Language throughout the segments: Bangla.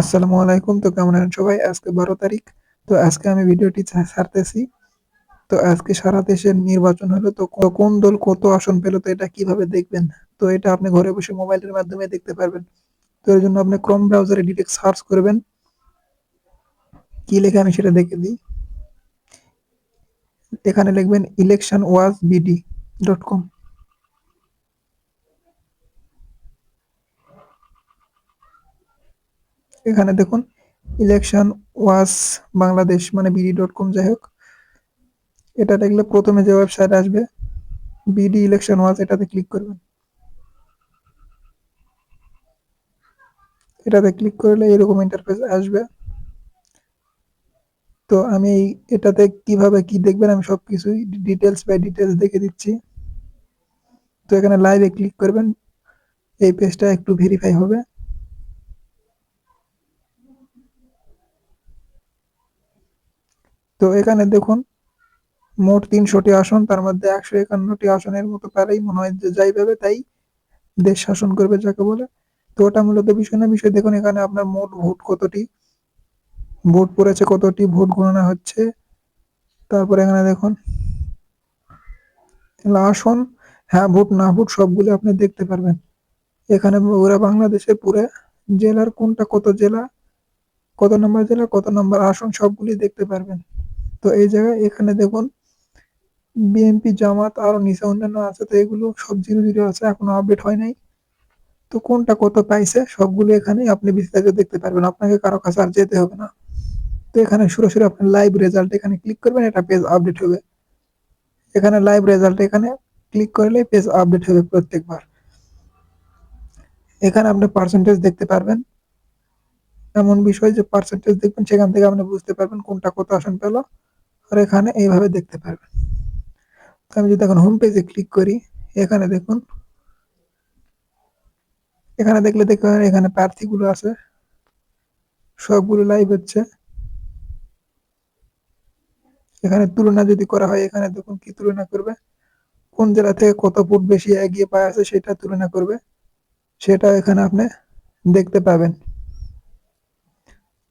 আসসালামু আলাইকুম। তো কেমন আছেন সবাই? আজকে ১২ তারিখ। তো আজকে আমি ভিডিওটি ছাড়তেছি। তো আজকে সারা দেশের নির্বাচন হলো। তো কোন দল কত আসন পেল তো এটা কিভাবে দেখবেন? তো এটা আপনি ঘরে বসে মোবাইলের মাধ্যমে দেখতে পারবেন। তো এর জন্য আপনি ক্রোম ব্রাউজারে ডিরেক্ট সার্চ করবেন। কি লেখে আমি সেটা দেখে দিই। এখানে লিখবেন electionwasbd.com। এখানে দেখুন ইলেকশন ওয়াস বাংলাদেশ মানে বিডি.কম যাই হোক। এটা দেখলে প্রথমে যে ওয়েবসাইট আসবে বিডি ইলেকশন ওয়াস এটাতে ক্লিক করবেন। এটাতে ক্লিক করলে এরকম ইন্টারফেস আসবে। তো আমি এটাতে কিভাবে কি দেখবেন আমি সবকিছুই ডিটেলস বাই ডিটেলস দেখে দিচ্ছি। তো এখানে লাইভে ক্লিক করবেন। এই পেজটা একটু ভেরিফাই হবে। তো এখানে দেখুন মোট ৩০০টি আসন, তার মধ্যে ১৫১টি আসনের মতো পেলেই মনে হয় যে যাই পাবে তাই দেশ শাসন করবে যাকে বলে। তো ওটা মূলত বিষয় না, বিষয় দেখুন এখানে আপনার মোট ভোট কতটি, ভোট পড়েছে কতটি, ভোট গণনা হচ্ছে। তারপরে এখানে দেখুন আসন, হ্যাঁ ভোট না ভোট সবগুলো আপনি দেখতে পারবেন। এখানে ওরা বাংলাদেশের পুরো জেলার কোনটা কত জেলা, কত নম্বর জেলা, কত নম্বর আসন সবগুলি দেখতে পারবেন। তো এই জায়গায় এখানে দেখুন বিএনপি, জামাত আরো নিচে অন্যান্য আছে। তো এগুলো সব 0 0 আছে, এখনো আপডেট হয় নাই। তো কোনটা কত পাইছে সবগুলো এখানে আপনি বিস্তারিত দেখতে পারবেন, আপনাকে কারো কাছে আর যেতে হবে না। তো এখানে সরাসরি আপনার লাইভ রেজাল্ট এখানে ক্লিক করবেন, এটা পেজ আপডেট হবে। এখানে লাইভ রেজাল্ট এখানে ক্লিক করলে পেজ আপডেট হবে প্রত্যেকবার। এখানে আপনি পার্সেন্টেজ দেখতে পারবেন। এমন বিষয় যে পার্সেন্টেজ দেখবেন, সেখান থেকে আপনি বুঝতে পারবেন কোনটা কত আসন পেল। আর এখানে এইভাবে দেখতে পারবেন। তো আমি যদি এখন হোম পেজে ক্লিক করি, এখানে দেখুন, এখানে দেখলে দেখতে পারেন এখানে প্রার্থীগুলো আছে, সবগুলো লাইভ হচ্ছে। এখানে তুলনা যদি করা হয়, এখানে দেখুন কি তুলনা করবে, কোন জেলা থেকে কত ফুট বেশি এগিয়ে পাওয়া আছে সেটা তুলনা করবে, সেটা এখানে আপনি দেখতে পাবেন।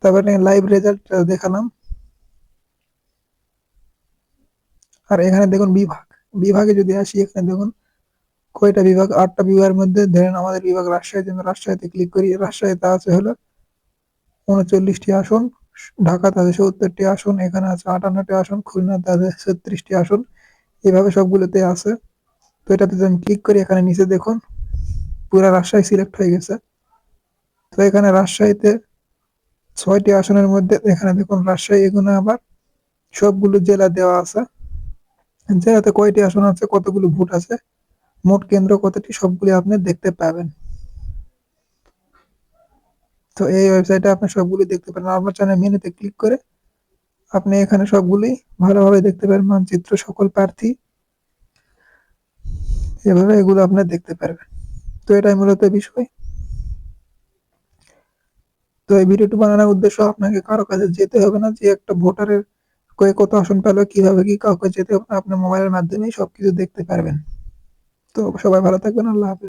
তারপরে লাইভ রেজাল্ট দেখালাম। আর এখানে দেখুন বিভাগ, বিভাগে যদি আসি এখানে দেখুন কয়টা বিভাগ, 8টা বিভাগের মধ্যে ধরেন আমাদের বিভাগ রাজশাহী, জন্য রাজশাহীতে ক্লিক করি। রাজশাহীতে আছে হলো ৩৯টি আসন, ঢাকাতে আছে ৭০টি আসন, এখানে আছে ৫৮টি আসন, খুলনাতে আছে ৩৬টি আসন, এভাবে সবগুলোতে আছে। তো এটাতে যদি আমি ক্লিক করি, এখানে নিচে দেখুন পুরা রাজশাহী সিলেক্ট হয়ে গেছে। তো এখানে রাজশাহীতে ৬টি আসনের মধ্যে এখানে দেখুন রাজশাহী, এগুলো আবার সবগুলো জেলা দেওয়া আছে। জেলাতে কয়টি আসন আছে, কতগুলো ভোট আছে, মোট কেন্দ্র কতটি, সবগুলি আপনি দেখতে পাবেন। তো এই ওয়েবসাইটে আপনি সবগুলি দেখতে পারেন। আপনার চ্যানেল মেনুতে ক্লিক করে আপনি এখানে সবগুলি ভালোভাবে দেখতে পারেন, মানচিত্র, সকল প্রার্থী, এভাবে এগুলো আপনি দেখতে পারবেন। তো এটাই মূলত বিষয়। তো এই ভিডিওটি বানানোর উদ্দেশ্য আপনাকে কারো কাছে যেতে হবে না, যে একটা ভোটারের কত আসন পেলো, কিভাবে কি কাউকে যেতে হবে না, আপনার মোবাইলের মাধ্যমেই সবকিছু দেখতে পারবেন। তো সবাই ভালো থাকবেন, আল্লাহ হাফেজ।